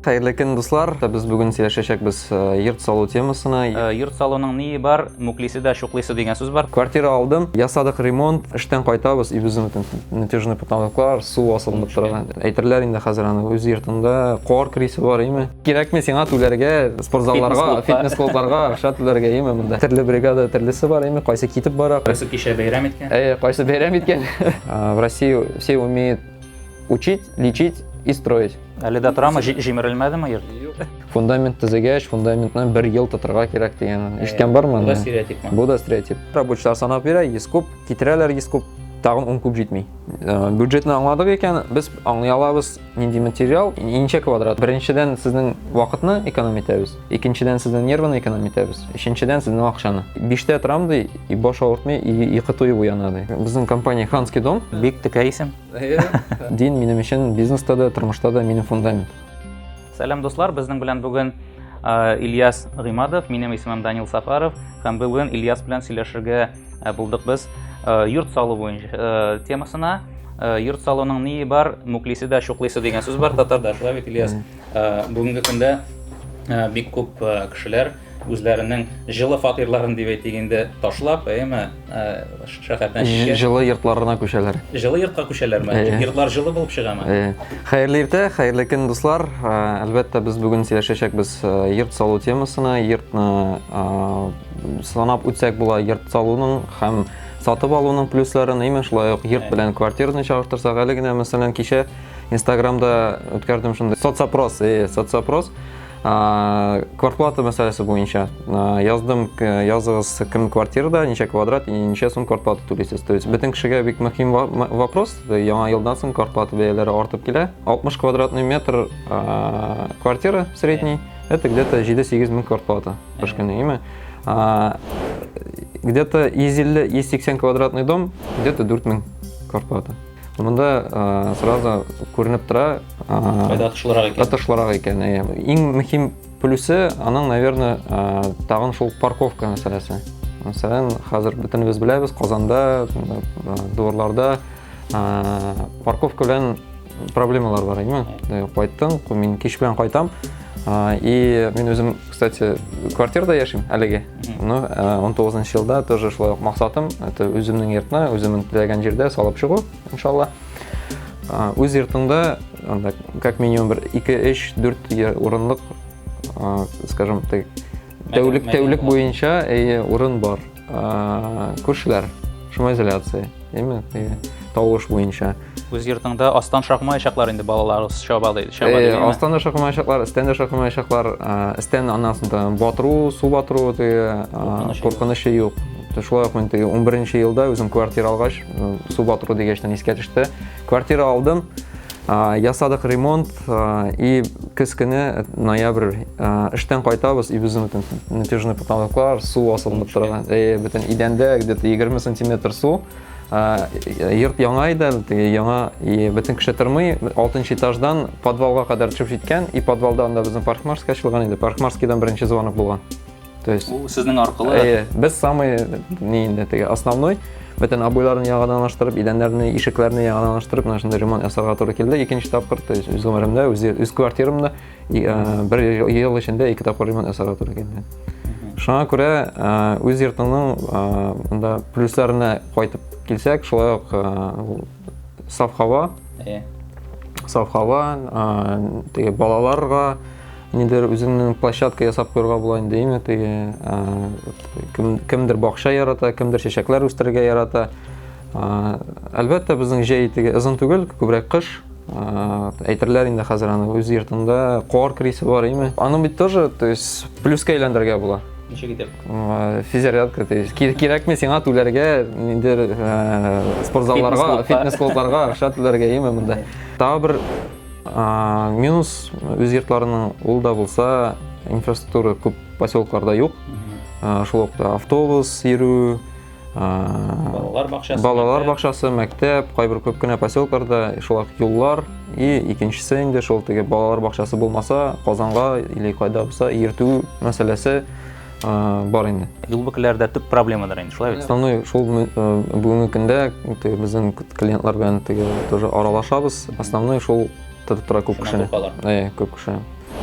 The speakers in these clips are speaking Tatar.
Xayrlı gün dostlar. Biz bugün сөйләшәчәкбез йорт салу темасына. Йорт салуның ни бар, муклисе да, шуклисе дигән сүз бар. Квартира алдым, ясадык ремонт, эштән кайтабыз, үбезне натяжный потолоклар, су асылып торган. Әйтерләр инде хәзер аны үз йортында кар крисе бар име. Кирәкме сиңа түләргә, спортзалларга, фитнес клубларга акча түләргә име монда. Төрле бригада төрлесе бар име, кайсы китеп бара. Кайсы кичә бәйрәм иткән. Кайсы бәйрәм иткән. В России все умеют учить, лечить и строить. Әле дә торамы, җимерелмәдеме йорт? Фундамент төзегәч, фундаментны 1 ел тотырга кирәк дигән. Ишеткән бармы? Бу да стереотипме? Бу да стереотип. Рабочылар санап бирә, 100 куб, китерәләр 100 куб, тагын 10 куб җитми. Бюджетны аңладык икән, без аңлый алабыз нинди материал, ничә квадрат. Беренчедән сезнең вакытны экономия итәбез. Икенчедән сезнең нервны экономия итәбез. Өченчедән сезнең акчаны. 5тә торам ди, и баш авыртмый, и кытуй уяна ди. Безнең компания Ханский дом. Бик текә исем. Дин минем өчен бизнеста да, тормышта да минем фундамент. Сәлам дуслар, безнең белән бүген Ильяс Гыймадов, минем исемем Данил Сафаров, һәм бүген Ильяс белән сөйләшергә булдык без йорт салу буенча темасына. Йорт салуның ни бар, муклисе да, шуклисе дигән сүз бар татарда. Шулай бит, Ильяс. Бүгенге көндә бик күп кешеләр үзләренең җылы фатирларын дип әйтгәндә ташлап, шәһәрдән чигә. Җылы йортларына күчәләр. Җылы йортка күчәләрме? Йортлар җылы булып чыгамы? Хәерле иртә, хәерле көн дуслар. Әлбәттә без бүген сөйләшәчәкбез йорт салу темасына. Йортны санап үтсәк була йорт салуның һәм сатып алуның плюсларын, әйме шулай ук йорт белән квартираны чагыштырсак, әле генә мәсәлән кичә Инстаграмда үткәрдем шундый соцопрос. Квартплата мәсьәләсе буенча яздым, языгыз кем квартирада, ничә квадрат и ничә сум квартплата түлисез. То есть бөтен кешегә бик мөһим вопрос. Яңа елдан соң квартплата бәяләре артып килә. 60 квадратный метр квартира средний, это где-то 7-8 мең квартплата пешкәне, где-то 150-180 квадратный дом, где-то 4 мең квартплата. Монда сразу күренеп тора, атышлырак икән. Иң мөһим плюсы аның, наверное, тагын шул парковка мәсьәләсе. Мәсәлән, хәзер бөтенебез беләбез, Казанда, Дуурларда парковка белән проблемалар бар, әйме? Кайттым, мин кич белән кайтам. И мин үзем, кстати, квартирада яшим әлеге. 19 елда тоже шулай максатым, это үземнең йортны, үземнең теләгән җирдә салып чыгу, иншалла. Үз йортыңда, как минимум 2-3-4 урынлык, скажем так, тәүлек буенча урын бар. Күршеләр, шумоизоляция, әйме? Тавыш буенча. Үз йортыңда астан шакмаячаклар инде балаларыбыз шабады. Астан да шакмаячаклар, истән дә шакмаячаклар, истән анасында батыру, су батыру куркынышы юк. Шулай ук мин 11 елда үзем квартира алгач, су батыру дигәчтән искә төште. Квартира алдым, ясадык ремонт, и көз көне ноябрь эштән кайтабыз, и безнең натяжный потолоклар, су асылып торган. Бөтен идәндә где-то 20 см су. Йорт яңа иде, яңа, и бөтен кеше тормый, 6-нчы этаждан подвалга кадәр төшеп җиткән, и подвалда анда безнең парикмахерская ачылган иде. Парикмахерскийдан беренче звонок булган. То есть сезнең аркылы без самый основной бөтен обойларын яңадан алыштырып, идәннәрне, ишекләрне яңадан алыштырып, менә шундый ремонт ясарга туры килде. Икенче тапкыр, то есть үз гомеремдә, үз квартирамда 1 ел эчендә 2 тапкыр ремонт ясарга туры килде. Шуңа күрә үз йортыңның монда плюсларына кайтып килсәк, шулай ук саф һава, балаларга нидер үзенең площадка ясап куярга була инде, әйме? Кемдер бакча ярата, кемдер чәчәкләр үстерергә ярата. Әлбәттә безнең җәй озын түгел, күбрәк кыш. Әйтерләр инде хәзер аны үз йортында кар крисе бар, әйме? Аны бит тоже, то есть плюска әйләндергә була. Ничек итеп? Физзарядка, то есть кирәкме сиңа түләргә, нидер спортзалларга, фитнес клубларга акча түләргә, әйме монда. Тагы бер минус үз йортларының ул да булса, инфраструктура күп поселкларда юк. Шул ук автобус йөрү, балалар бакчасы, мәктәп, кайбер күп кенә поселкларда шулай юллар, и икенчесе инде шул балалар бакчасы булмаса, Казанга или кайда булса йөртү мәсьәләсе бар инде. Юл бөкеләрдә төп проблемадыр инде, шулай бит? Основной шул бүгенге көндә безнең клиентлар белән тоже аралашабыз. Основной шул тора күп кешене. Күп кеше.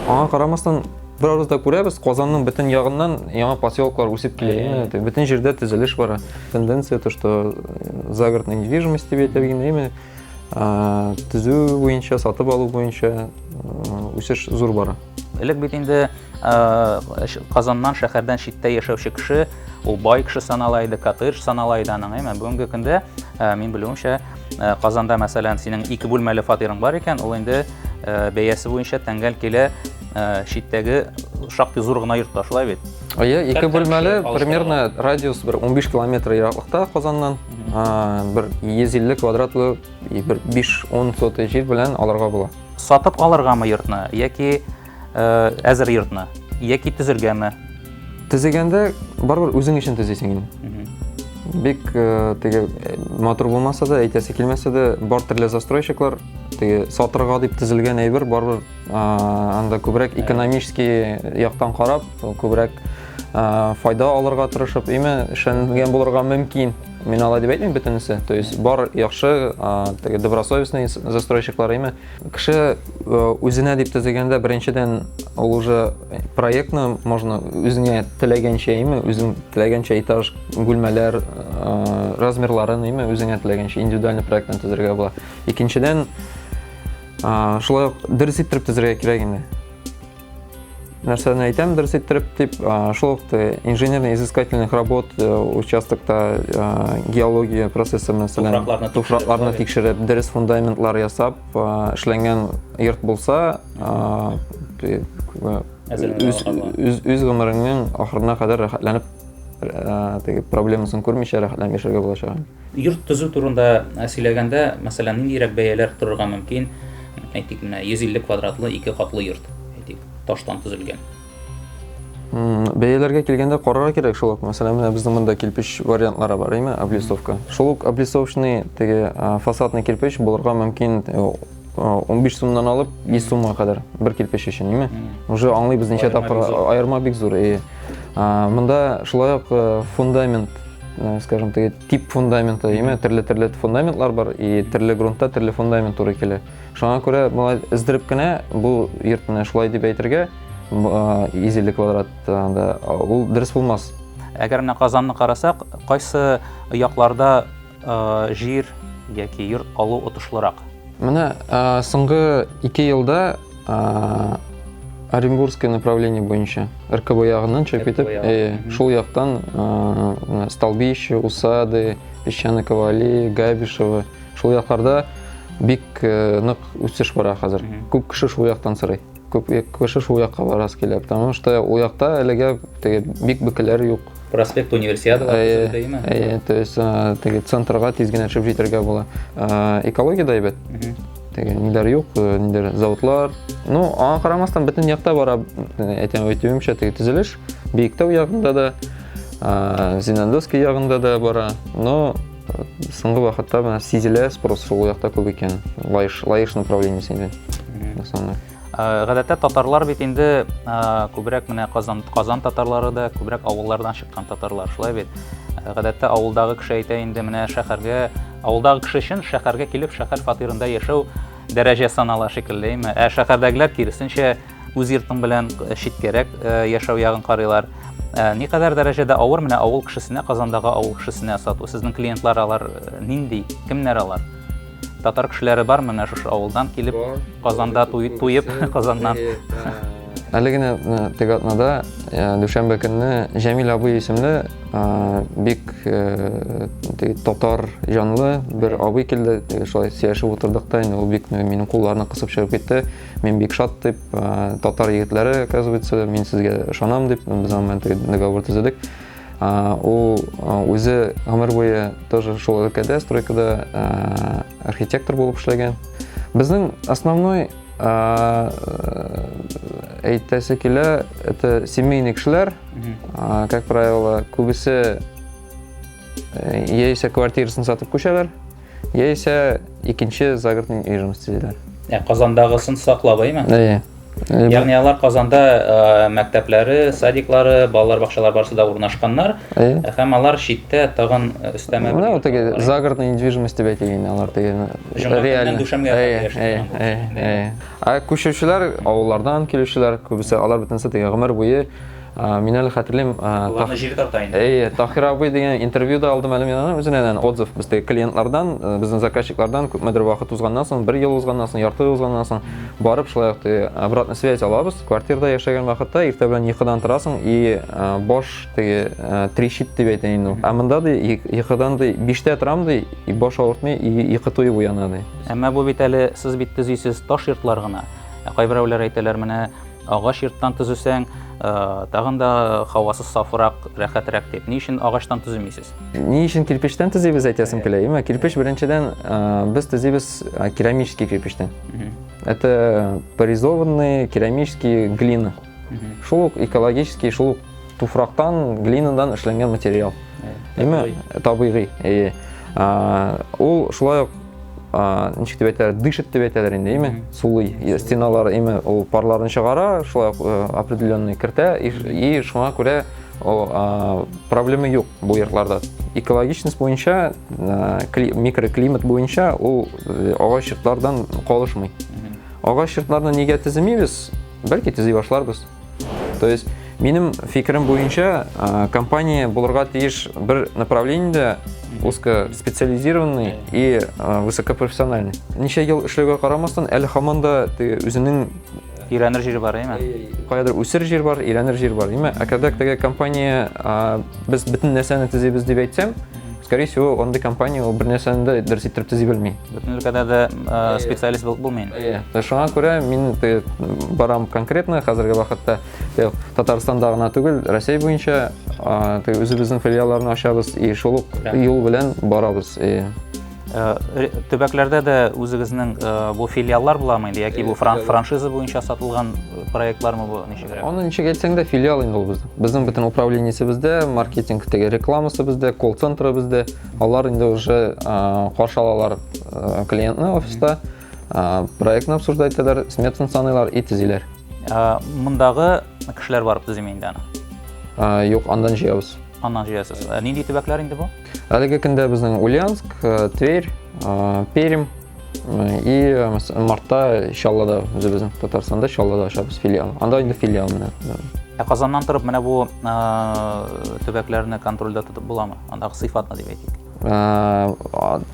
Аңа карамастан бер арызда күрәбез, Казанның бөтен ягыннан яңа поселоклар үсеп килә. Бөтен җирдә төзелеш бара. Тенденция то, что загородная недвижимость дип әйтелгән, төзү буенча, сатып алу буенча үсеш зур бара. Элек бит инде Казаннан, шәһәрдән читтә яшәүче кеше, ул бай кеше санала иде, коттедж санала иде аның, бүгенге көндә мин белүемчә Казанда мәсәлән синең 2 бүлмәле фатирың бар икән, ул инде бәясе буенча тәңгәл килә читтәге шактый зур гына йортта, шулай бит. 2 бүлмәле примерно радиус 15 километр ераклыкта Казаннан, бер 150 квадратлы, бер 5-10 сотый җир белән алырга була. Сатып алыргамы йортны, яки әзер йортны, яки төзергәме? Төзегәндә барбер үзең өчен төзисең инде. Бик теге матур булмаса да, әйтәсе килмәсә дә, бар төрле застройщиклар теге сатырга дип төзелгән әйбер барбер анда күбрәк экономический яктан карап, күбрәк файда алырга тырышып, эшләнгән булырга мөмкин. Мин алай дип әйтмим бөтенесе. То есть бар яхшы теге добросовестный застройщиклар кеше үзенә дип төзегәндә беренчедән ул уже проектны можно үзеңә теләгәнчә, үзең теләгәнчә этаж, бүлмәләр, размерларын, үзеңә теләгәнчә индивидуаль проекттан төзергә була. Икенчедән шулай дөрес иттереп төзергә кирәк инде. Нәрсәне әйтәм, дөрес иттереп дип, шул ук инженерно-изыскательных работ участокта геология процессы мәсәлән туфракларны тикшереп, дөрес фундаментлар ясап, эшләнгән йорт булса, үз гомереңнең ахырына кадәр рәхәтләнеп, теге проблемасын күрмичә рәхәтләнеп яшәргә булачак. Йорт төзү турында сөйләгәндә, мәсәлән, ниндирәк бәяләр торырга мөмкин? Әйтик, 150 квадратлы 2 катлы йорт. Таштан төзелгән. Бәяләргә килгәндә карарга кирәк шул ук. Мәсәлән, безнең монда кирпич вариантлары бар, облицовка. Шул ук облицовочный теге фасадный кирпич булырга мөмкин 15 сумнан алып 100 сумга кадәр бер кирпич өчен, Уже аңлыйбыз ничә тапкыр аерма бик зур. Монда шулай ук фундамент, скажем, теге тип фундамента, төрле фундаментлар бар, и төрле грунтта төрле фундамент туры килә. Шуңа күрә булай издереп кенә бу йортны шулай дип әйтергә 150 квадрат ул дөрес булмас. Әгәр менә Казанны карасак, кайсы якларда җир яки йорт алу отышлырак? Менә соңгы 2 елда Оренбургское направление буенча РКБ ягыннан чыгып китеп, шул яктан Столбище, Усады, Песчаный Ковали, Габишево, шул якларда бик нык үсеш бара хәзер. Күп кеше шул яктан сорый. Күп кеше шул якка барасы килә, потому что ул якта әлегә теге бик бөкеләр юк. Проспект Универсиадалар төзелдеме? То есть теге центрга тиз генә төшеп җитәргә була. Экология да әйбәт. Теге ниләр юк, ниләр заводлар. Ну, аңа карамастан бөтен якта бара, әйтүемчә, теге төзелеш. Биектау ягында да, Зинандовский ягында да бара. Но соңгы вакытта менә сизелә спрос шул якта күп икән. Лаеш направление синде. Гадәттә татарлар бит инде күбрәк менә Казан татарлары да, күбрәк авыллардан чыккан татарлар, шулай бит. Гадәттә авылдагы кеше әйтә инде менә шәһәргә, авылдагы кеше өчен шәһәргә килеп шәһәр фатирында яшәү дәрәҗә санала шикелле, шәһәрдәгеләр киресенчә үз йортың белән читкәрәк яшәү ягын карыйлар. Никадәр дәрәҗәдә авыр менә авыл кешесенә, Казандагы авыл кешесенә сату? Сезнең клиентлар алар нинди, кемнәр алар? Татар кешеләре бар менә шушы авылдан килеп, Казанда туеп, Казаннан. Әле генә теге атнада дүшәмбе көнне Җәмил абый исемле бик татар җанлы бер абый килде, шулай сөйләшеп утырдык та, ул бик минем кулларны кысып чыгып китте. Мин бик шат дип, татар егетләре, оказывается, мин сезгә ышанам дип, без аның договор төзедек. Ул үзе гомер буе тоже шул өлкәдә, стройкада архитектор булып эшләгән. Безнең основной әйтәсе килә, это семейный кешеләр, как правило, күбесе яисә квартирасын сатып күчәләр, яисә икенче загородный недвижимость төзиләр. Казандагысын саклап, Ягъни алар Казанда мәктәпләре, садиклары, балалар бакчалары барысы да урнашканнар. Һәм алар читтә тагын өстәмә бер. Вот теге загородная недвижимость дип әйтелгән алар теге реально. Күчүчеләр, авыллардан килүчеләр, күбесе алар бөтенсе теге гомер буе мин әле хәтерлим, Тахир абый дигән интервьюда алдым әле мин үзеннән отзыв бездә клиентлардан, безнең заказчиклардан күпмедер вакыт узганнан соң, 1 ел узганнан соң, ярты ел узганнан соң барып шулай ук обратная связь алабыз. Квартирада яшәгән вакытта иртә белән йокыдан торасың и баш теге трещит дип әйтә инде. Ә монда да йокыдан 5тә торам ди, и баш авыртмый, и йокы туеп уяна ди. Әмма бу бит әле сез бит төзисез таш йортлар гына. Кайберәүләр әйтәләр менә агач йорттан төзүсәң тагын да һавасы сафрак, рәхәтрәк дип. Ни өчен агачтан төземисез? Ни өчен кирпичтән төзибез әйтәсем килә. Имә кирпич беренчедән без төзибез керамический кирпичтән. Это поризованный керамический глина. Шул экологический, шул туфрактан, глинадан эшләнгән материал. Имә табигый. Ул шулай ук ничек дип әйтәләр, дышит дип әйтәләр инде, име? Сулый стеналары име ул парларын чыгара, шулай определенный кертә, и шуңа күрә проблема юк бу йортларда. Экологичность буенча, микроклимат буенча ул агач йортлардан калышмый. Агач йортларны нигә төземибез? Бәлки төзи башларбыз. То есть минем фикерем буенча компания булырга тиеш бер направлениедә узкоспециализированный и высокопрофессиональный. Ничә ел эшләүгә карамастан, әле һаман да үзенең Өйрәнер җире бар, әйме? Кайдыр үсер җир бар, өйрәнер җир бар, әйме? Әгәр теге компания без бөтен нәрсәне төзибез дип әйтсәм, скорее всего, андый компания ул бер нәрсәне дә дөрес итеп төзи белми. Бөтен өлкәдә дә специалист булмый. Шуңа күрә мин барам конкретно хәзерге вакытта Татарстанда гына түгел, Россия буенча үзебезнең филиалларны ачабыз и шул юл белән барабыз. Төбәкләрдә дә үзегезнең бу филиаллар буламы инде, яки бу франшиза буенча сатылган проектлармы бу ничегрәк? Аны ничек әйтсәң дә филиал инде ул безнең. Безнең бөтен управлениесе бездә, маркетинг теге рекламасы бездә, колл-центры бездә. Алар инде уже каршы алалар клиентны офиста, проектны обсуждать итәләр, сметаны саныйлар и төзиләр. Мондагы кешеләр барып төзиме инде аны? Юк, андан җыябыз. Аннан җыясыз. Нинди төбәкләр инде бу? Әлеге көндә безнең Ульяновск, Тверь, Пермь и мартта Чаллыда, үзебезнең Татарстанда Чаллыда ачабыз филиал. Анда инде филиал менә. Казаннан торып менә бу төбәкләрне контрольдә тотып буламы? Андагы сыйфатны дип әйтик.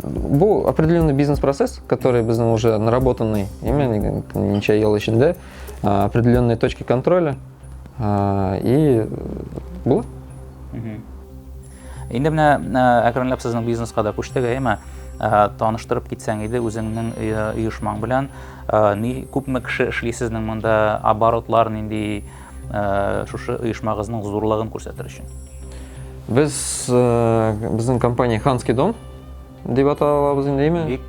Бу определенный бизнес-процесс, который безнең уже наработанный, именно ничә ел эчендә, определенные точки контроля и бу. Инде менә әкренләп сезнең бизнеска да күчтек, әйме? Таныштырып китсәң иде үзеңнең оешмаң белән, ни күпме кеше эшли сезнең монда, оборотлар нинди, шушы оешмагызның зурлыгын күрсәтер өчен? Безнең компания Ханский дом дип аталабыз инде, әйме? Бик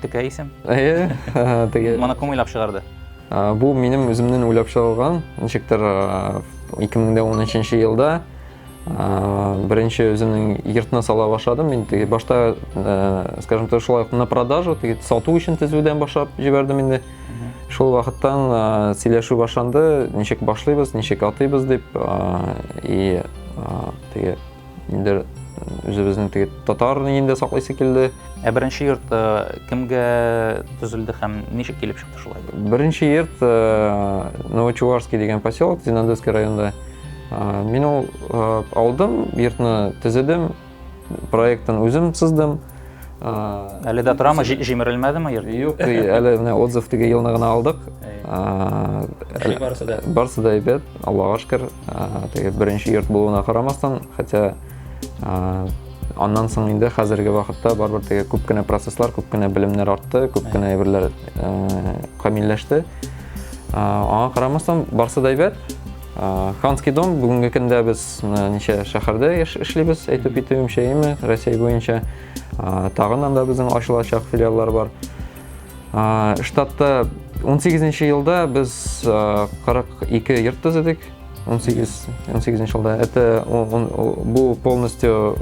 текә исем. Моны кем уйлап чыгарды? Бу минем үземнең уйлап чыгарган, ничектер 2013 елда беренче үземнең йортны сала башладым. Мин башта, скажем так, шулай на продажу, сату өчен төзүдән башлап җибәрдем инде. Шул вакыттан сөйләшү башланды, ничек башлыйбыз, ничек атыйбыз дип, и теге инде үзебезнең теге татарны инде саклыйсы килде. Беренче йорт кемгә төзелде һәм ничек килеп чыкты шулай? Беренче йорт Новочуварский дигән поселок, Зинандовский районда. Мин ул алдым, йортны төзедем, проектын үзем сыздым. Әле дә торамы, җимерелмәдеме йорт? Юк, әле менә отзыв теге елны гына алдык. Барысы да әйбәт, Аллага шөкер. Теге беренче йорт булуына карамастан, хотя аннан соң инде хәзерге вакытта барбыр теге күп кенә процесслар, күп кенә белемнәр артты, күп кенә әйберләр камилләште. Аңа карамастан барысы да әйбәт. Ханский дом бүгенге көндә без ничә шәһәрдә эшлибез, әйтеп итүемчә, әйме, Россия буенча. Тагын анда безнең ачылачак филиаллар бар. Штатта 18нче елда без 42 йорт төзедек. 18нче елда. Это бу полностью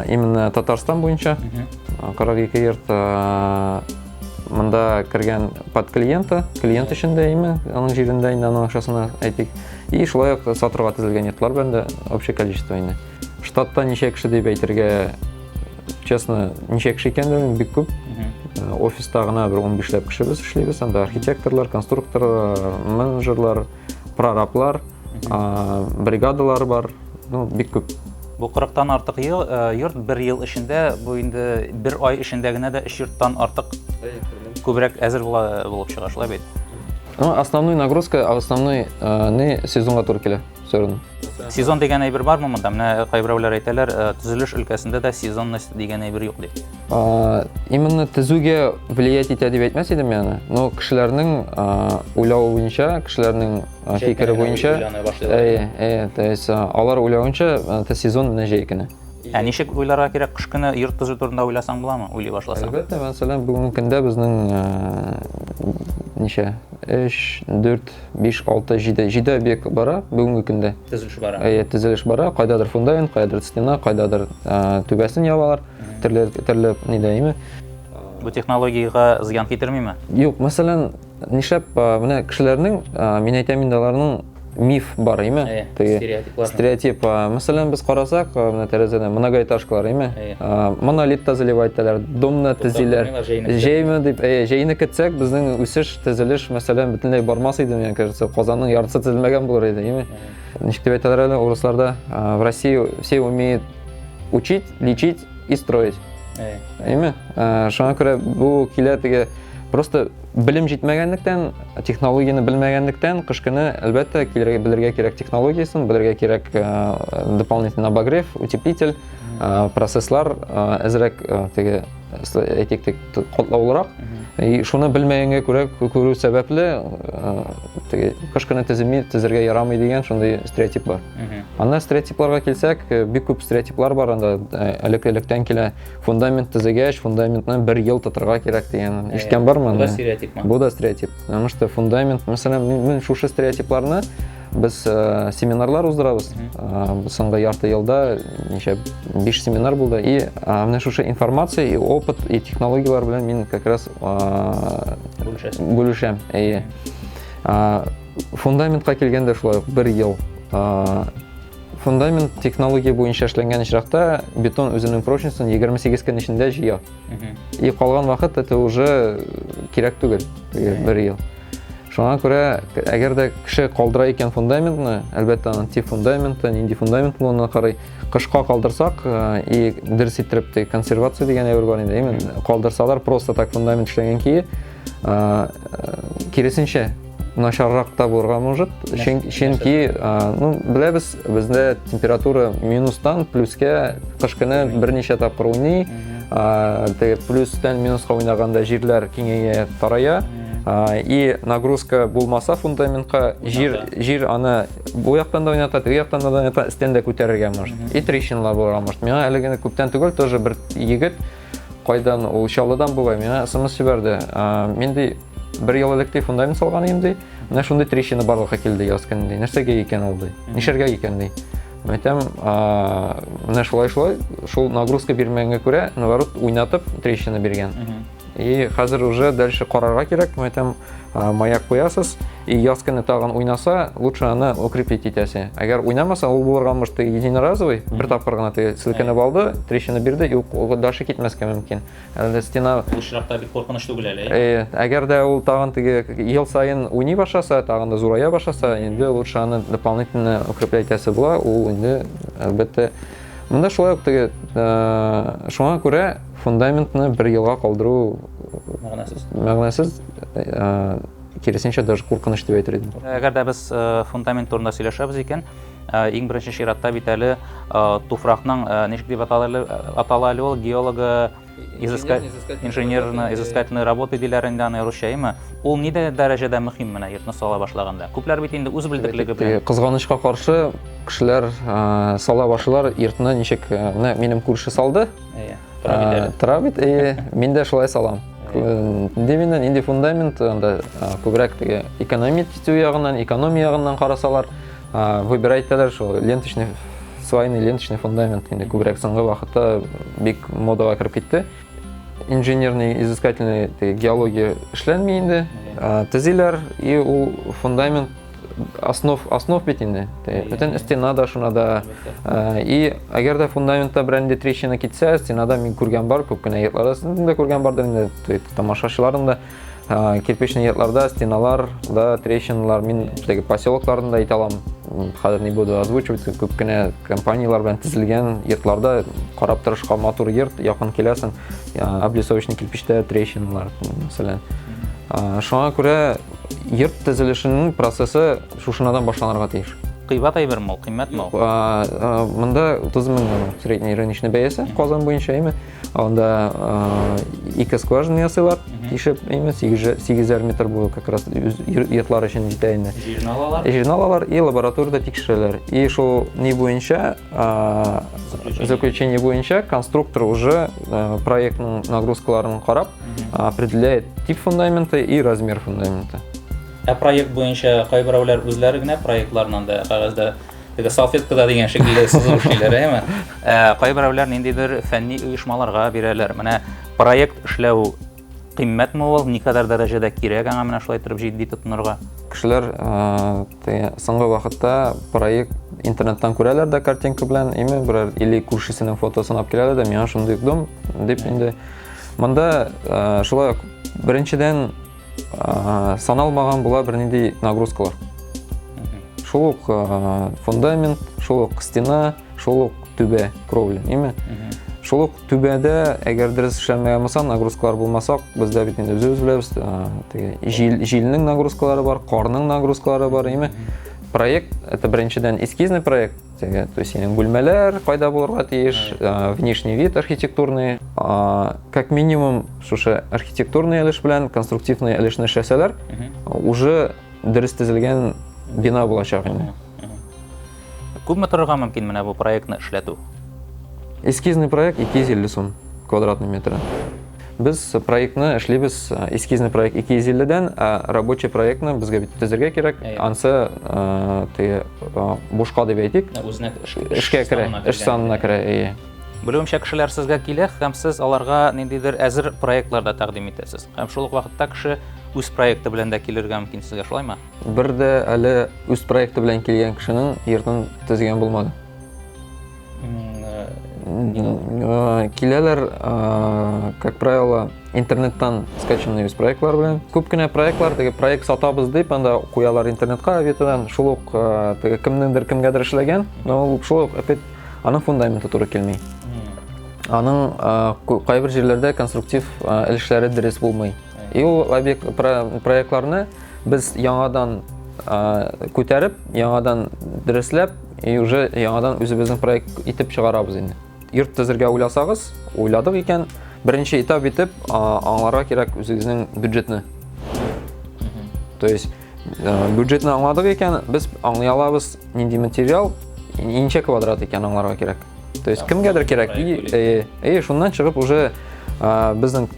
именно Татарстан буенча. 42 йорт монда кірген под клиент ішінде еме, аның жерінде инде аның ақшасына әйтик. И шулай сатырға тізілген етлар бәрінде общее количество инде. Штатта неше кіші деп әйтірге, честно, неше кіші екенде бик көп. Офиста ғана бір 15 кіші біз ішлейбіз, анда архитекторлар, конструкторлар, менеджерлар, прораблар, бригадалар бар, бик көп. Бу 40-тан артык йорт бер ел ішінде, бу инде бер ай ішінде генә дә 3 йорттан артык күбрәк әзер булып чыга, шулай бит. Основной нагрузка, основной сезонга туры килә. Сезон дигән әйбер бармы монда? Менә кайберәүләр әйтәләр, төзелеш өлкәсендә дә сезонность дигән әйбер юк дип. Именно төзүгә влиять итә дип әйтмәс идем яны. Но кешеләрнең уйлавы буенча, кешеләрнең фикере буенча, то есть алар уйлавынча, это сезон менә җәй көне. Ничек уйларга кирәк, кыш көне йорт төзү турында уйласаң буламы, уйлый башласаң? Әлбәттә, мәсәлән, бүгенге көндә безнең ничә 3, 4, 5, 6, 7 объект бара бүгенге көндә. Төзелеш бара. Төзелеш бара, кайдадыр фундамент, кайдадыр стена, кайдадыр түбәсен ябалар, төрле нидәйме. Бу технологиягә зыян китермиме? Юк, мәсәлән, нишләп менә кешеләрнең, мин әйтәм инде аларның миф бар, име? Стереотип. Мәсәлән, без карасак, менә тәрәзәдә многоэтажкалар, име? Монолит заливать итәләр, домны төзиләр. Җәйме дип, җәйне көтсәк, безнең үсеш, төзелеш, мәсәлән, бөтенләй бармас иде, мен кажется, Казанның яртысы төзелмәгән булыр иде, име? Ничек дип әйтәләр әле, урысларда, в России все умеют учить, лечить и строить. Име? Шуңа күрә бу килә теге просто білім жетмәгәнлектән, технологияны белмәгәнлектән, кыш көне әлбәттә белергә кирәк технологиясын, белергә кирәк дополнительный обогрев, утеплитель, процесслар әзрәк теге әйтик катлаулырак. Шуны белмәгәнгә күрү сәбәпле теге кыш көне төзергә ярамый дигән шундый стереотип бар. Анда стереотипларга килсәк, бик күп стереотиплар бар, анда элек-электән килә фундамент төзегәч, фундаментны 1 ел тотырга кирәк дигән. Ишеткән бармы? Бу стереотипмы? Бу да стереотип. Потому что фундамент, мәсәлән, мин шушы стереотипларны без семинарлар уздырабыз. Соңгы ярты елда 5 семинар булды. И менә шушы информация, и опыт, и технологиялар белән мин как раз бүлешәм. Фундаментка килгәндә шулай 1 ел. Фундамент технология буенча эшләнгән очракта бетон үзенең прочностен 28 көн эчендә җыя. И калган вакыт это уже кирәк түгел, 1 ел. Шуңа күрә, әгәр дә кеше калдыра икән фундаментны, әлбәттә аның тип фундаментты, нинди фундамент булуына карый, кышка калдырсак, и дөрес иттереп консервация дигән әйбер бар инде. Именно калдырсалар просто так фундамент эшләгән ки, киресенчә начаррак та булырга может. Чөнки, беләбез, бездә температура минустан плюска кыш көне берничә тапкыр уйный, плюстан минуска уйнаганда җирләр киңәя, тарая. И нагрузка булмаса фундаментка, җир аны бу яктан да уйната, теге яктан да уйната, стендә күтәрергә может. И трещиналар булырга может. Миңа әлегә күптән түгел тоже бер егет кайдан ул Чаллыдан бугай миңа смс җибәрде. Мин ди 1 ел элек фундамент салган идем ди. Менә шундый трещина барлыкка килде яз көн ди. Нәрсәгә икән ул ди? Нишәргә икән ди? Әйтәм, менә шулай, шул нагрузка бирмәгәнгә күрә, наоборот, уйнатып трещина биргән. И хәзер уже дальше карарга кирәк, әйтәм, маяк куясыз, и яз көне тагын уйнаса, лучше аны укрепить итәсе. Әгәр уйнамаса, ул булырга может единоразовый, бер тапкыр гына силкәнеп алды, трещина бирде, и ул дальше китмәскә мөмкин. Әле стена ушракта бик коркыныч түгел әле. Әгәр дә ул тагын теге ел сайын уйный башласа, тагын да зурая башласа, инде лучше аны дополнительно укреплять итәсе була, ул инде әлбәттә монда шулай ук теге шуңа күрә фундаментны 1 елга калдыру мәгънәсез, киресенчә даже куркыныч дип әйтер идем. Әгәр дә без фундамент турында сөйләшәбез икән, иң беренче чиратта бит әле туфракның ничек дип атала әле ул геолога инженерно-изыскательные работы диләр инде аны русча. Ул нидә дәрәҗәдә мөһим менә йортны сала башлаганда? Күпләр бит инде үз белдеклеге белән. Кызганычка каршы кешеләр сала башлар йортны ничек менә минем күрше салды. Тора бит, мин дә шулай салам. Деминен инде фундамент анда күбрәк теге экономия ягыннан карасалар, выбирайталар шул ленточный свайный ленточный фундамент инде күбрәк соңгы вакытта бик модага кирип китте. инженерный изыскательный геология эшләнми инде, төзиләр, и ул фундамент основ бит инде. Бөтен стенада шуна да. И әгәр дә фундаментта берәнди трещина китсә, стенада мин күргән бар, күп кенә йортларда, син дә күргән бардыр инде, тамашачыларның да кирпичный йортларда, стеналарда трещиналар, мин теге поселокларында әйтә алам. Хәзер не буду озвучивать, күп кенә компаниялар белән төзелгән йортларда карап торышка матур йорт, якын киләсең, облицовочный кирпичтә трещиналар, мәсәлән. Шуңа күрә йорт төзелешенең процессы шушынадан башланырга тиеш. Кыйбат әйберме ул, кыйммәтме ул? Монда 30 мең средний рыночный бәясе, Казан буенча име. Анда 2 скважина ясыйлар, тишеп име, 8 метр бу как раз йортлар өчен җитә инде. Җирне алалар и лабораторияда тикшерәләр. И шул ни буенча, заключение буенча конструктор уже проектның нагрузкаларын карап определяет тип фундамента и размер фундамента. Проект буенча кайберәүләр үзләре генә проектларынан да кагазда теге салфеткада дигән шикелле сызып эшлиләр, әйме? Кайберәүләр ниндидер фәнни оешмаларга бирәләр. Менә проект эшләү кыйммәтме ул, никадәр дәрәҗәдә кирәк аңа менә шулай торып җитди тотынырга? Кешеләр соңгы вакытта проект интернеттан күрәләр да картинка белән, әйме, берәр или күршесенең фотосын алып киләләр дә, миңа шундый дом дип инде. Монда шулай беренчедән саналмаган була бернинди нагрузкалар. Шул ук фундамент, шул ук стена, шул ук түбә, кровля, әйме? Шул ук түбәдә әгәр дөрес эшләнмәгән булса, нагрузкалар булмаса, бездә бит инде үзебез беләбез, җилнең нагрузкалары бар, карның нагрузкалары бар, әйме? Проект это беренчедән эскизный проект, то есть бүлмәләр кайда булырга тиеш, внешний вид архитектурный, как минимум шушы архитектурный өлеш белән конструктивный өлешне эшләсәләр, уже дөрес төзелгән бина булачак инде. Күпме торырга мөмкин менә бу проектны эшләтү? Эскизный проект 250 сум квадратный метр. Без проектны эшлибез, эскизный проект 250-дән, а рабочий проектны безгә бит төзергә кирәк. Ансы бушка дип әйтик. Эшкә керә, эш санына керә. Белүемчә, кешеләр сезгә килә һәм сез аларга ниндидер әзер проектларда тәкъдим итәсез. Һәм шул ук вакытта кеше үз проекты белән дә килергә мөмкин, сезгә шулаймы? Бер дә әле үз проекты белән килгән кешенең йортын төзегән булмады. Киләләр, как правило, интернеттан скачанный үз проектлар белән. Күп кенә проектлар, теге проект сатабыз дип, анда куялар интернетка, ветадан шул ук теге кемнеңдер кемгәдер эшләгән, но шул ук опять аның фундаменты туры килми. Аның кайбер җирләрдә конструктив эшләре дөрес булмый. И ул проектларны без яңадан күтәреп, яңадан дөресләп, и уже яңадан үзебезнең проект итеп чыгарабыз инде. Йорт төзергә уйласагыз, уйладык икән, беренче этап итеп аңларга кирәк үзегезнең бюджетны. То есть бюджетны аңладык икән, без аңлый алабыз нинди материал, ничә квадрат икән аңларга кирәк. То есть кемгәдер кирәк. И шуннан чыгып уже безнең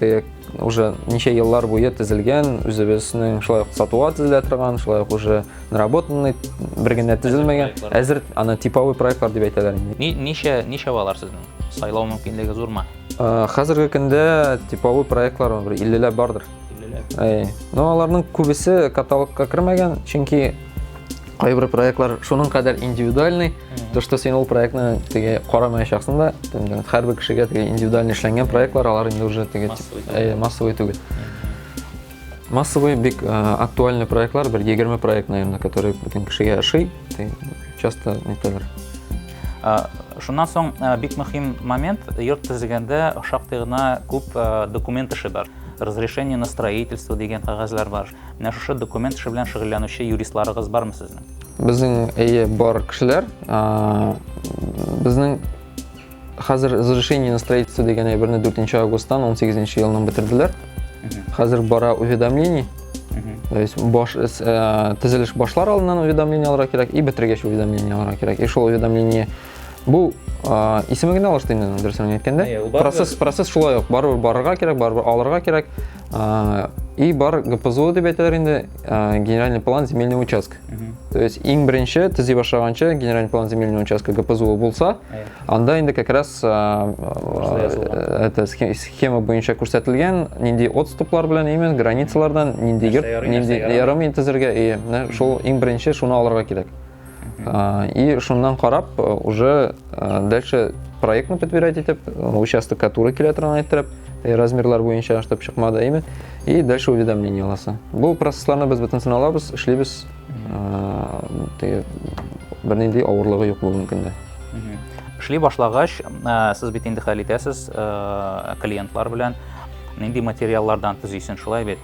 уже ничә еллар буе төзелгән, үзебезнең шулай сатуга төзелә торган, шулай уже наработанный, бер генә төзелмәгән, әзер аны типовой проектлар дип әйтәләр инде. Ничә балар сезнең? Сайлау мөмкинлеге зурмы? Хәзерге көндә типовой проектлар 50ләп бардыр. 50ләп. Но аларның күбесе каталогка кертмәгән, чөнки кайбер проектлар шуның кадәр индивидуальный, то что син ул проектны теге карамаячаксың да, һәрбер кешегә теге индивидуальный эшләнгән проектлар, алар инде уже теге массовый түгел. Массовый бик актуальный проектлар, бер 20 проект, наверное, которые бөтен кешегә ошый, часто нитәләр. Шуннан соң бик мөһим момент, йорт төзегәндә шактый гына күп документ эше бар. Разрешение на строительство дигән кагазлар бар. Менә шушы документ эше белән шөгыльләнүче юристларыгыз бармы сезнең? Безнең бар кешеләр, безнең хәзер разрешение на строительство дигән әйберне 4 августтан 18 елның бетерделәр. Хәзер бара уведомление. То есть төзелеш башлар алдыннан уведомление алырга кирәк, и бетергәч уведомление алырга кирәк. И шул уведомление бу исеме генә алышты инде, дөресен әйткәндә. Процесс шулай ук, барырга кирәк, алырга кирәк. И бар ГПЗО дип әйтәләр инде, генеральный план земельного участка. То есть иң беренче төзи башлаганча генеральный план земельного участка ГПЗУ булса, анда инде как раз это схема буенча күрсәтелгән, нинди отступлар белән именно границалардан нинди ярым интезергә, шул иң беренче шуны алырга кирәк. И шуннан карап уже дальше проектны подбирать итеп, участокка туры килә торган итеп, размерлар буенча штаб чыкмады име, и дальше уведомление аласы. Бу процессларны без бөтенсен алабыз, эшлибез. Бер нинди авырлыгы юк бу мөмкиндә. Эшли башлагач, сез бит инде хәл итәсез клиентлар белән нинди материаллардан төзисен, шулай бит.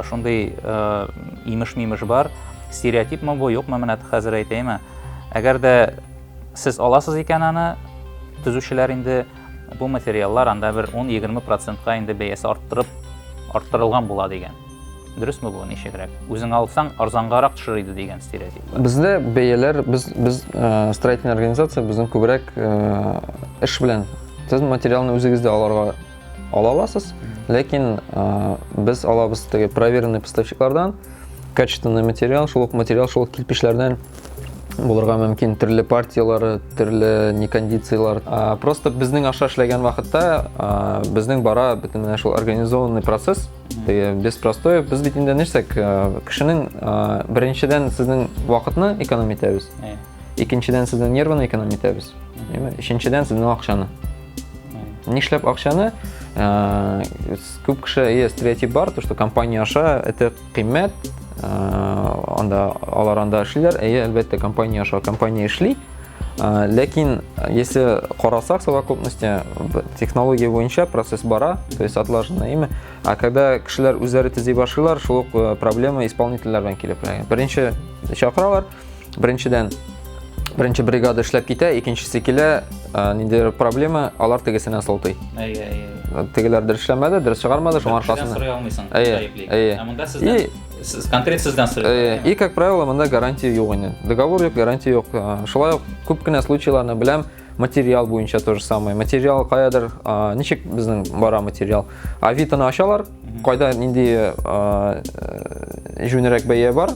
Шундый имеш-мимеш бар, стереотипмы бу, юкмы, менә хәзер әйтәйме. Әгәр дә сез аласыз икән аны, төзүчеләр инде бу материаллар анда бер 10-20%-ка инде бәясе арттырылган була дигән. Дөресме бу, ничегрәк? Үзең алсаң арзангарак төшер иде дигән стереотип. Бездә бәяләр, без строительная организация, безнең күбрәк эш белән сез материалны үзегездә алырга ала аласыз, ләкин без алабыз теге проверенный поставщиклардан качественный материал, шул материал шул кирпечләрдән булырга мөмкин, төрле партиялары, төрле некондициялар. Просто безнең аша эшләгән вакытта безнең бара бөтен менә шул организованный процесс, без простой. Без бит инде нәрсәк, кешенең беренчедән сезнең вакытны экономия итәбез. Икенчедән сезнең нервны экономия итәбез. Өченчедән сезнең акчаны. Нишләп акчаны? Күп кеше стереотип бар, то что компания аша это кыйммәт, анда алар анда эшлиләр, әлбәттә компания аша компания эшли. Ләкин если карасак совокупности технология буенча процесс бара, то есть отлажено имя, а когда кешеләр үзләре төзи башлыйлар, шул проблема исполнительләрдән килеп тора. Беренче чакыралар, беренче бригада эшләп китә, икенчесе килә, ниндидер проблема, алар тегесенә сылтый. Тегеләр дөрес эшләмәде, дөрес чыгармады, шуңар аркасында. Сорый алмыйсың, монда сездән конкрет сездән сорый. И как правило, монда гарантия юк инде. Договор юк, гарантия юк. Шулай ук күп кенә случайларны беләм, материал буенча то же самое. Материал каядыр, ничек безнең бара материал. Авитоны ачалар, кайда нинди жөнерәк бәя бар,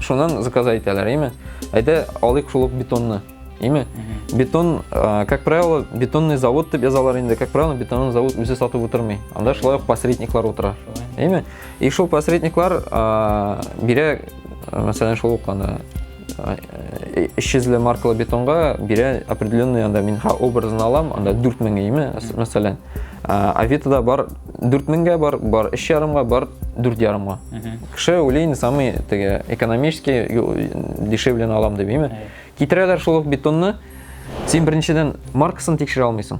шуннан заказать итәләр, име? Әйдә алыйк шул бетонны, име? Бетон, как правило, бетонный завод дип язалар инде, как правило, бетонный завод үзе сатып утырмый. Анда шулай ук посредниклар утыра. Име? И шул посредниклар бирә, мәсәлән, шул ук анда 300 маркалы бетонга бирә определенный анда мин образын алам, анда 4000 име, мәсәлән. Авитода бар 4000-гә бар 3,5-га бар 4,5-га. Кеше уйлый, самый теге экономически дешевле алам дип, име? Китерәләр шул бетонны, син беренчедән маркасын тикшерә алмыйсың.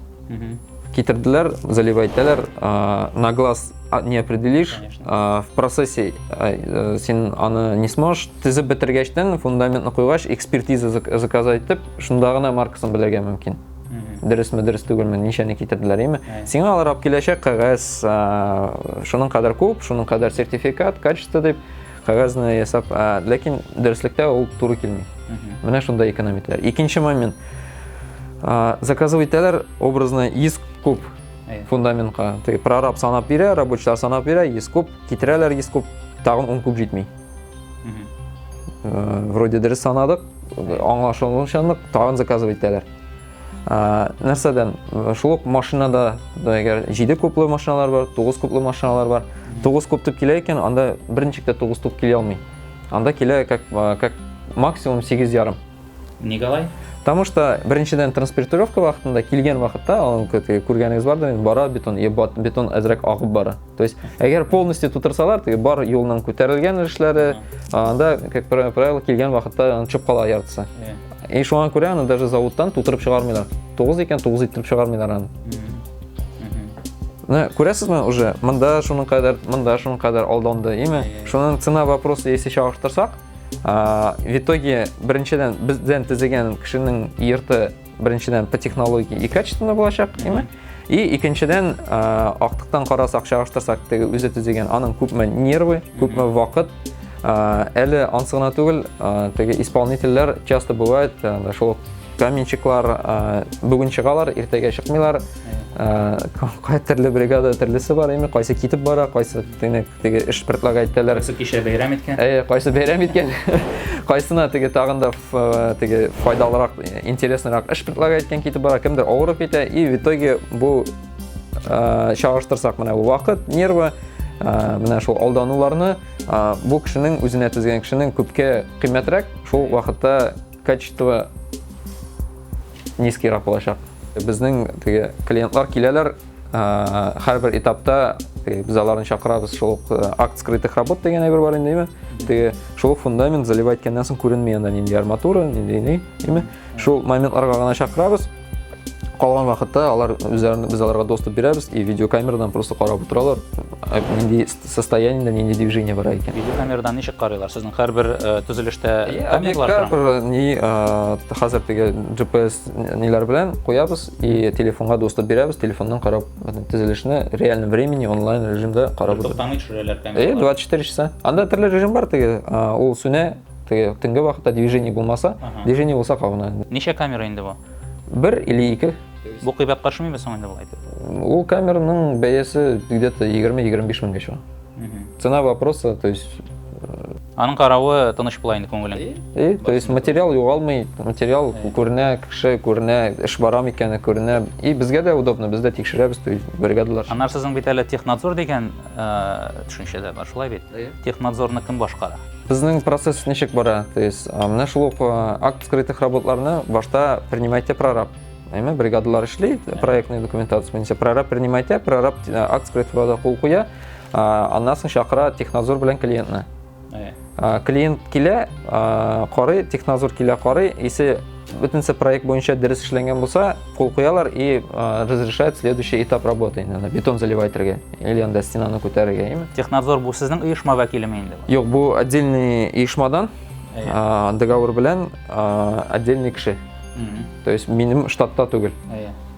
Китерделәр, заливайтлар, на глаз не определишь, в процессе син аны не сможешь, тезеп бетергәчтән фундаментны куйгач экспертиза заказать итеп, шунда гына маркасын белергә мөмкин. Дөресме, дөрес түгелме, ничәне китерделәр, име? Сиңа алар алып киләчәк кагаз, шуның кадәр күп, шуның кадәр сертификат, качество дип, кагазны ясап, ләкин дөреслектә ул туры килми. Менә шунда экономияләр. Икенче момент. Заказывайталар образно из куб фундаментка. Прораб санап бирә, рабочылар санап бирә, из куб, китерәләр из куб, тагын 10 куб җитми. Вроде дөрес санадык, аңлашылмыйчанлык, тагын заказывайталар. Нәрсәдән? Шул машинада әгәр 7 кублы машиналар бар, 9 кублы машиналар бар. 9 куб дип килә икән, анда беренчектә 9 куб килә алмый. Анда килә как максимум 8,5. Николай? Потому что беренчедән транспортировка вакытында килгән вакытта, аны күргәнегез бар да, бара бетон әзрәк агып бара. То есть, әгәр полностью тутырсалар, бар юлдан күтәрелгән эшләре, анда, как правило, килгән вакытта аны чып кала яртысы. И шуңа күрә аны даже заводтан тутырып чыгармыйлар. 9 икән, 9 итеп чыгармыйлар аны. Күрәсезме уже, монда шуның кадәр алданды, име? Шуның цена вопросы если чагыштырсак, в итоге беренчедән бездән төзегән кешенең йорты беренчедән по технологии и качественно булачак, име? И икенчедән актыктан карасак, чагыштырсак, теге үзе төзегән аның күпме нервы, күпме вакыт, әле ансыгына түгел, теге исполнительләр часто бывает, шул каменщиклар бүгін чыгалар, иртәгә чыкмыйлар, кай төрле бригада төрлесе бар, эми кайсы китеп бара, кайсы теге эш предлагательләр. Кайсы кичә бәйрәм иткән. Кайсы бәйрәм иткән. Кайсына теге тагын да теге файдалырак, интересныйрак эш предлагать иткән китеп бара, кемдер авырып китә, и в итоге бу чагыштырсак менә бу вакыт, нервы, менә шул алдануларны бу кешенең үзенә тезгән кешенең күпкә кыйммәтрәк, шул вакытта качество низкирак булачак. Безнең теге клиентлар киләләр, һәрбер этапта без аларны чакырабыз, шул акт скрытых работ дигән әйбер бар инде, теге шул фундамент заливать иткәннән соң күренми анда нинди арматура, нинди, шул моментларга гына чакырабыз. Калган вакытта алар үзләренә без аларга доступ бирәбез и видеокамерадан просто карап утыралар, нинди состояниедә, нинди движение бар икән. Видеокамерадан ничек карыйлар? Сезнең һәрбер төзелештә камералар бар. Хәзер теге GPS ниләр белән куябыз и телефонга доступ бирәбез, телефоннан карап төзелешне реальном времени онлайн режимда карап утырабыз. Туктамый төшерәләр камералар. 24 часа. Анда төрле режим бар теге, ул сүнә, теге төнге вакытта движение булмаса, движение булса кабына. Ничә камера инде бу? 1 или 2. Бу кыйбат каршымы соң инде булай дип. Ул камераның бәясе где-то 20-25 меңгә чыга. Цена вопроса, то есть Аның каравы тыныч була инде күңелем. То есть материал югалмый, материал күренә, кеше күренә, эш бара микән күренә. И безгә дә удобно, без дә тикшерәбез, то есть бригадалар. Аннан сезнең бит әле технадзор дигән төшенчә дә бар, шулай бит. Технадзорны кем башкара? Безнең процесс ничек бара? То есть менә шул акт скрытых работларны башта принимайте прораб. Бригадалар эшли, проектный документация буенча прораб принимайте, прораб акт скрытых работа кул куя, аннан соң чакыра технадзор белән клиентны. Клиент килә, карый, технадзор килә карый, если бөтенсе проект буенча дөрес эшләнгән булса, кул куялар и разрешают следующий этап работы, бетон заливать итәргә или анда стенаны күтәрергә. Технадзор бу сезнең оешма вәкилеме инде? Юк, бу отдельный оешмадан, договор белән отдельный кеше. То есть минем штатта түгел.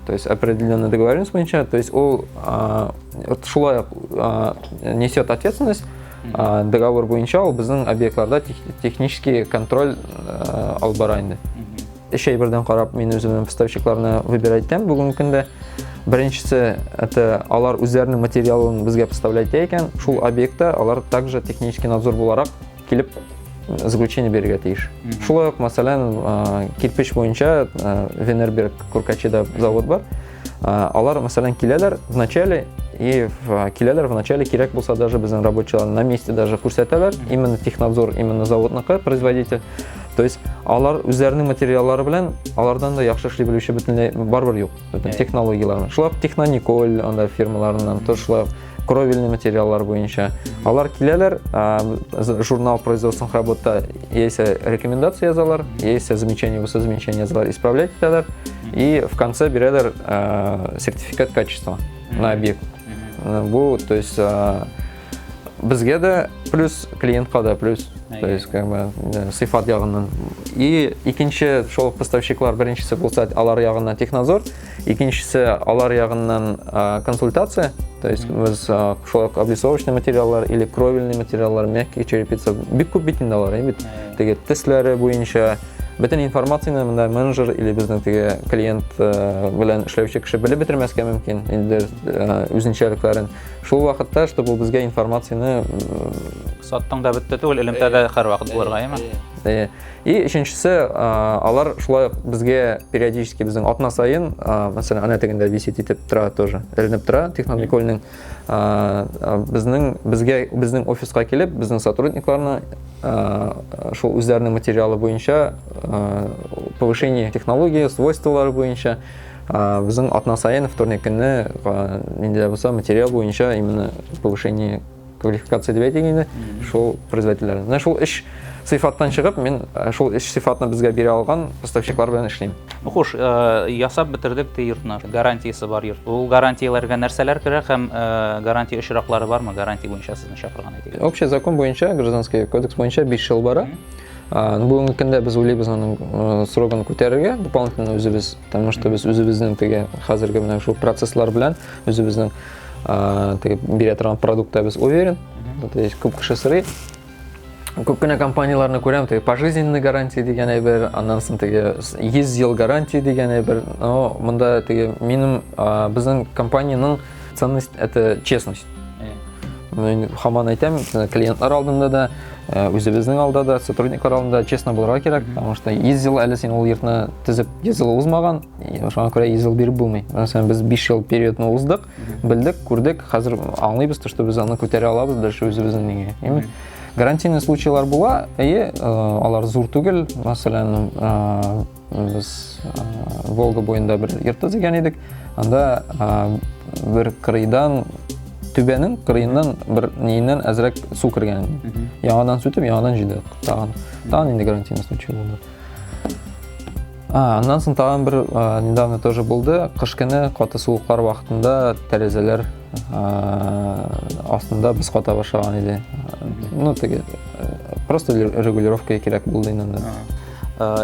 То есть определенная договоренность буенча, то есть ул шулай несет ответственность. Договор буенча ул безнең объектларда технический контроль алып бара инде. Эш әйбердән карап, мин үземнең поставщикларны выбирать итәм бүгенге көндә. Беренчесе, это алар үзләренең материалын безгә поставлять икән, шул объектта алар также технический надзор буларак килеп заключение бирергә тиеш. Шулай ук, мәсәлән, кирпич буенча Венерберг Куркачида завод бар. Алар, мәсәлән, киләләр в начале и киләләр в начале кирәк булса даже безнең рабочийлар на месте даже күрсәтәләр, именно технадзор, именно заводныкы, производитель. То есть алар үзләренең материаллары белән алардан да яхшы эшли белүче бөтенләй барбар юк. Бөтен технологияларны. Шулай Технониколь анда фирмаларыннан, то шулай кровельный материаллар буенча. Алар киләләр, журнал производственных работа есть рекомендация язалар, есть замечание, булса замечание язалар, исправлять итәләр и в конце бирәләр сертификат качества на объект. Бу, то есть безгә дә плюс, клиентка да плюс. То есть как бы сыйфат ягыннан. И икенче шул поставщиклар, беренчесе булса алар ягыннан технадзор, икенчесе алар ягыннан консультация. То есть без шул облицовочный материаллар или кровельный материаллар, мягкие черепица, бик күп бит инде алар, бит. Теге тесләре буенча бөтен информацияны монда менеджер или безнең теге клиент белән эшләүче кеше белеп бетермәскә мөмкин инде үзенчәлекләрен. Шул вакытта, чтобы ул безгә информацияны саттың да бетте түгел, элемтәдә һәр вакыт булырга, яме? И өченчесе, алар шулай безгә периодически безнең атна сайын, мәсәлән, ана тегендә висит итеп тора тоже, эленеп тора Техноникольның безнең офиска килеп, безнең сотрудникларны шул үзләренең материалы буенча повышение технологии, свойстволары буенча безнең атна сайын вторник көнне инде булса материал буенча именно повышение квалификация дип әйтгәндә шул производительләр. Менә шул эш сыйфаттан чыгып, мен шул эш сыйфатны безгә бирә алган поставщиклар белән эшлим. Хуш, ясап бетердек те йортны. Гарантиясы бар йорт. Ул гарантияларга нәрсәләр керә һәм гарантия очраклары бармы? Гарантия буенча сезне чакырган әйтегез. Общий закон буенча, гражданский кодекс буенча 5 ел бара. Бүгенге көндә без уйлыйбыз аның срогын күтәрергә, дополнительно үзебез, потому что без үзебезнең теге хәзерге менә шул процесслар белән үзебезнең теге бирә торган продукта без уверен. То есть күп кеше сорый. Көп кенә компанияларны күрәм, теге пожизненный гарантия дигән әйбер, аннан соң теге 100 ел гарантия дигән әйбер. Но монда теге минем безнең компаниянең ценность это честность. Мен хаман әйтәм, клиентлар алдында да, үзебезнең алдында да, сотрудниклар алдында честно булырга кирәк, потому что 100 ел әле син ул йортны төзеп 100 ел узмаган, шуңа күрә 100 ел биреп булмый. Мәсәлән, без 5 ел периодны уздык, белдек, күрдек, хәзер аңлыйбыз, что без аны күтәрә алабыз, даже үзебезнең нигә. Гарантийный случайлар була, алар зур түгел. Мәсәлән, без Волга буенда бер йорт төзегән идек. Анда бер кырыйдан түбәнең кырыйыннан бер ниннән әзрәк су кергән. Яңадан сүтеп, яңадан җыйдык. Тагын инде гарантийный случай булды. Аннан соң тагын бер недавно тоже булды. Кыш көне каты суыклар вакытында тәрәзәләр астында без ката башлаган иде. Ну, теге просто регулировка кирәк булды инде.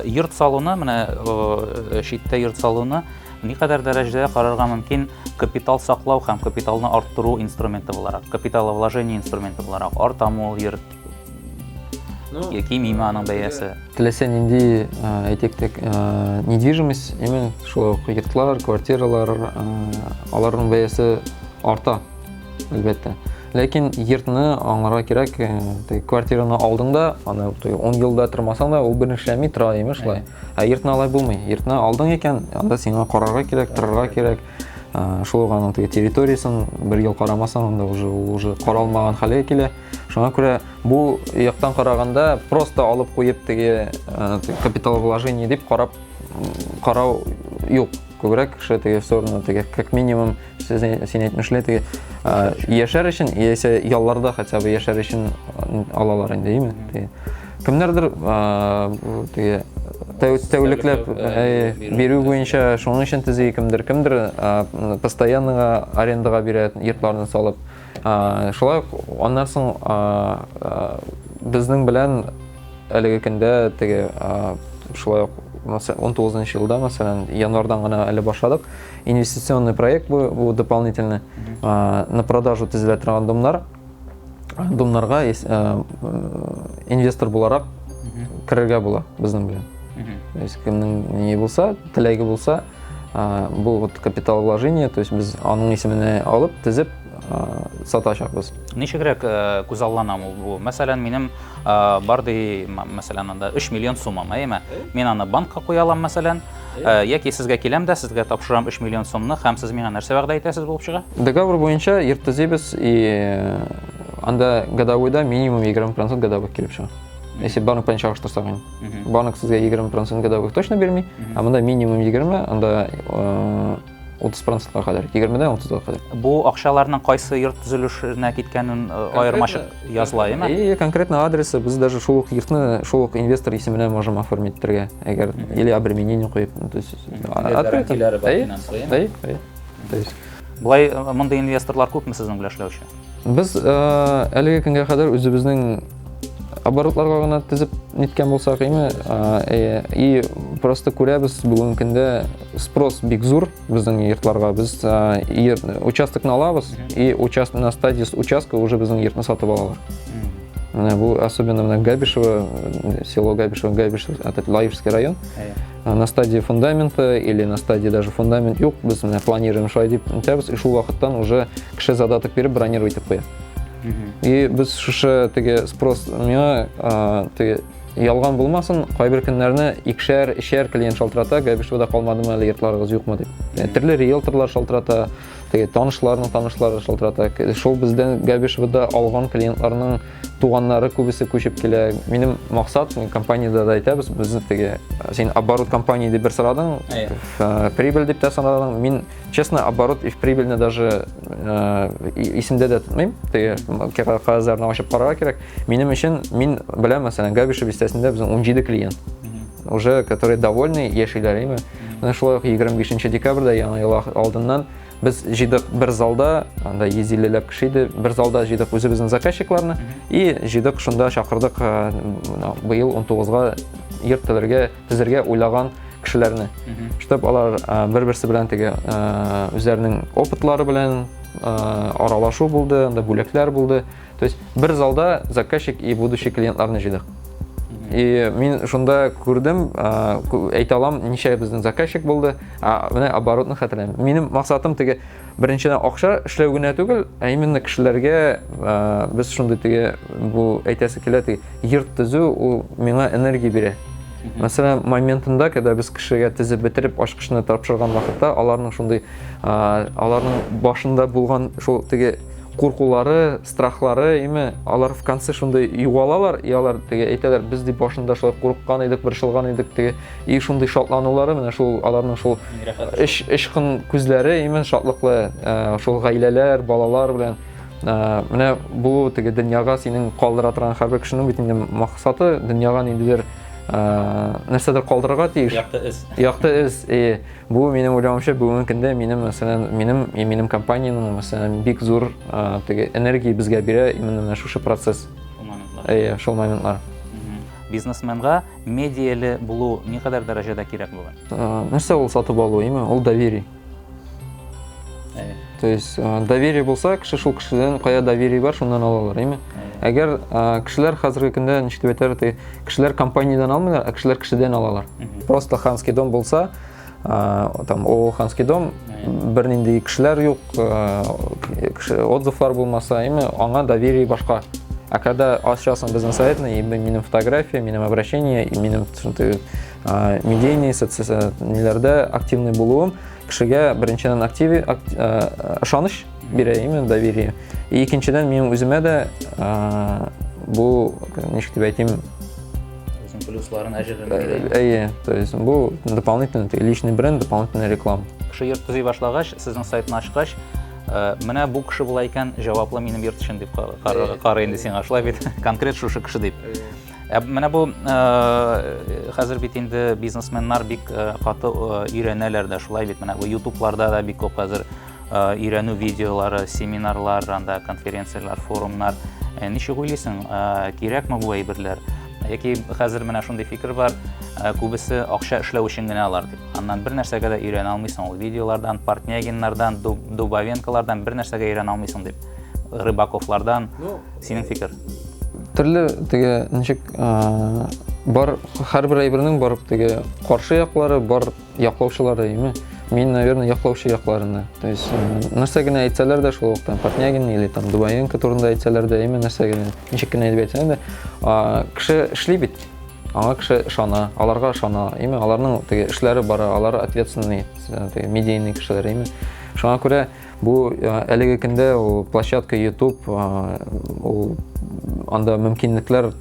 Йорт салуны, менә шиттә йорт салуны никадәр дәрәҗәдә карарга мөмкин капитал саклау һәм капиталны арттыру инструменты буларак, капиталовложение инструменты буларак, артамы йорт яки миманың бәясе. Теләсә нинди әйтик, недвижимость, именно шул йортлар, квартиралар, аларның бәясе арта, әлбәттә. Ләкин йортны аңларга кирәк, квартираны алдыңда, аны 10 елда тормасаң да, ул берничәми тора имеш шулай. Йортны алай булмый. Йортны алдың икән, анда сиңа карарга кирәк, торырга кирәк. Шул аның территориясын бер ел карамасаң, анда уже каралмаган хәлгә килә. Шуңа күрә бу яктан караганда просто алып куеп теге капиталовложение дип карау юк. Күбрәк теге стороны теге как минимум син әйтмешләр теге яшәр өчен, яисә ялларда хотя бы яшәр өчен алалар инде, әйме? Кемнәрдер теге тәүлекләп бирү буенча шуның өчен төзи, кемдер постоянно арендага бирә йортларны салып. Шулай аннан соң безнең белән әлеге көндә теге шулай 19 елда, мәсәлән, январдан гына әле башладык. Инвестиционный проект бу дополнительно на продажу төзелә торган домнарга инвестор буларак керергә була безнең белән. То есть кемнең ни булса, теләге булса, бу капиталовложение, то есть без аның исеменә алып төзеп сатачакбыз. Ничегрәк күзалланам ул бу? Мәсәлән, минем бар ди, мәсәлән, анда 3 миллион сумма, әйме? Мин аны банкка куялам, мәсәлән, яки сезгә киләм дә, сезгә тапшырам 3 миллион сумны, һәм сез миңа нәрсә вәгъдә итәсез булып чыга? Договор буенча йорт төзибез, анда годовойда минимум 20% годовых килеп чыга. Если банк белән чагыштырсак, банк сезгә 20% годовых точно бирми, а монда минимум 20, анда 30%-га кадәр, 20-дән 30-га кадәр. Бу акчаларның кайсы йорт төзелешенә киткәнен аермачык языла, әйме? Конкретно адресы без даже шул ук йортны, шул ук инвестор исеменә можем оформить итәргә, әгәр или обременение куеп, то есть гарантияләре бар финансовый. То есть Булай монда инвесторлар күпме сезнең белән эшләүче? Без әлеге көнгә кадәр үзебезнең оборотларга гына төзеп ниткән булсак, и просто күрәбез бүген көндә спрос бик зур безнең йортларга. Біз участокны алабыз, и на стадии участка уже безнең йортны сатып алалар. Бу особенно на Габишево, село Габишево, это Лаевский район. На стадии фундамента или на стадии даже фундамент юк, без планируем шулай дип әйтәбез, и шул вакыттан уже кеше задаток биреп бронировать итеп куя. И без шушы теге спрос миңа теге ялган булмасын, кайбер көннәрне икешәр клиент шалтырата, Габишевода калмадымы әле йортларыгыз юкмы дип. Төрле риэлторлар шалтырата, теге танышларның танышлары шалтырата. Шул бездән Габишевода алган клиентларның туганнары күбесе күчеп килә. Минем максат, компаниядә дә әйтәбез, без теге син оборот компании дип бер сорадың, прибыль дип тә сорадың. Мин честно оборот и в прибыльне даже исемдә дә тотмыйм. Теге кагазларны ачып карарга кирәк. Минем өчен мин беләм, мәсәлән, Габишев бистәсендә безнең 17 клиент уже, которые довольны, яшиләр. Менә шулай 25 декабрьдә яңа ел алдыннан без җыйдык бер залда, анда 150 кеше иде, бер залда җыйдык үзебезнең заказчикларны и җыйдык шунда чакырдык быел 19-га йорт төзергә уйлаган кешеләрне. Штаб алар бер-берсе белән теге үзләренең опытлары белән аралашу булды, анда бүләкләр булды. То есть бер залда заказчик и будущий клиентларны җыйдык. И мин шунда күрдем, әйтә алам, ничә безнең заказчик булды, менә оборотны хәтерләмим. Минем максатым теге беренчедән акча эшләү генә түгел, именно кешеләргә без шунда теге бу әйтәсе килә теге йорт төзү, ул миңа энергия бирә. Мәсәлән, моментында, когда без кешегә төзеп бетереп ачкычны тапшырган вакытта, аларның шундай аларның башында булган шул теге куркулары, страхлары, алар в конце шундай югалалар, и алар теге әйтәләр, без дип башында шулай курыккан идек, борчылган идек теге, и шундай шатланулары, менә шул аларның шул ичкын күзләре, шатлыклы, шул гаиләләр, балалар белән менә бу теге дөньяга синең калдыра торган һәрбер кешенең бит инде максаты дөньяга ниндидер нәрсәдер калдырырга тиеш. Якты эз. Бу минем уйлавымча бүгенге көндә минем компаниянең мәсәлән бик зур теге энергия безгә бирә именно шушы процесс. Шул моментлар. Бизнесменга медиалы булу ни кадәр дәрәҗәдә кирәк булган? Нәрсә ул сатып алу, ул доверие. То есть доверие булса, кеше шул кешедән кая доверие бар, шуннан алалар, Әгәр кешеләр хәзерге көндә ничек дип әйтәләр, кешеләр компаниядан алмыйлар, кешеләр кешедән алалар. Просто Ханский дом булса, там Ханский дом бер нинди кешеләр юк, отзывлар булмаса, аңа доверие башка. А когда ачасың безнең сайтны, минем фотография, минем обращение, минем медийный социальнеләрдә активный булуым кешегә беренчедән ышаныч бирә, доверие. И икенчедән минем үземә дә бу ничек дип әйтим, үзенең плюсларын әҗерен. То есть бу дополнительный личный бренд, дополнительная реклама. Кеше йорт төзи башлагач, сезнең сайтны ачкач, менә бу кеше була икән, җаваплы минем йорт өчен дип карый инде сиңа, шулай бит, конкрет шушы кеше дип. Менә бу хәзер бит инде бизнесменнар бик каты өйрәнәләр дә, шулай бит, менә бу YouTube'ларда да бик күп хәзер өйрәнү видеолары, семинарлар, конференциялар, форумнар. Ничек уйлыйсың, кирәкме бу әйберләр? Яки хәзер менә шундый фикер бар, күбесе акча эшләү өчен генә алар дип. Аннан бер нәрсәгә дә өйрәнә алмыйсың, ул видеолардан, Портнягиннардан, Дубовенкалардан бер нәрсәгә өйрәнә алмыйсың дип. Рыбаковлардан. Синең фикер? Төрле теге ничек бар, һәрбер әйбернең бар теге каршы яклары, бар яклаучылары, Мин, наверное, яклаучы якларында. То есть нәрсә генә әйтсәләр дә шул вакытта Портнягин или там Дубовенко турында әйтсәләр дә, нәрсә генә ничек кенә әйтеп әйтсәләр дә, кеше эшли бит. Аңа кеше ышана, аларга ышана, аларның теге эшләре бара, алар ответственный, теге медийный кешеләр, Шуңа күрә бу әлеге көндә ул площадка YouTube, ул анда мөмкинлекләр,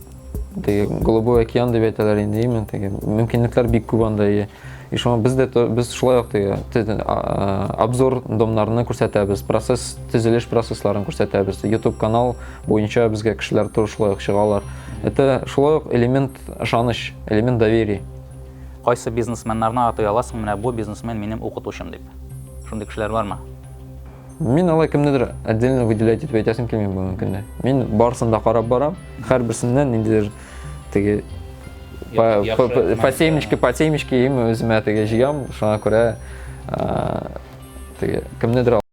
теге Голубой океан дип әйтәләр инде, теге мөмкинлекләр бик күп анда. И шуңа без шулай ук теге обзор домнарны күрсәтәбез, төзелеш процессларын күрсәтәбез. YouTube канал буенча безгә кешеләр туры шулай ук чыгалар. Это шулай ук элемент ышаныч, элемент доверия. Кайсы бизнесменнарны атай аласың, менә бу бизнесмен минем укытучым дип. Шундый кешеләр бармы? Мин алай кемнедер отдельно выделять итеп әйтәсем килми бүгенге көндә. Мин барысын да карап барам, һәрберсеннән ниндидер теге по семечке өземә теге җыям, шуңа күрә теге кемнедер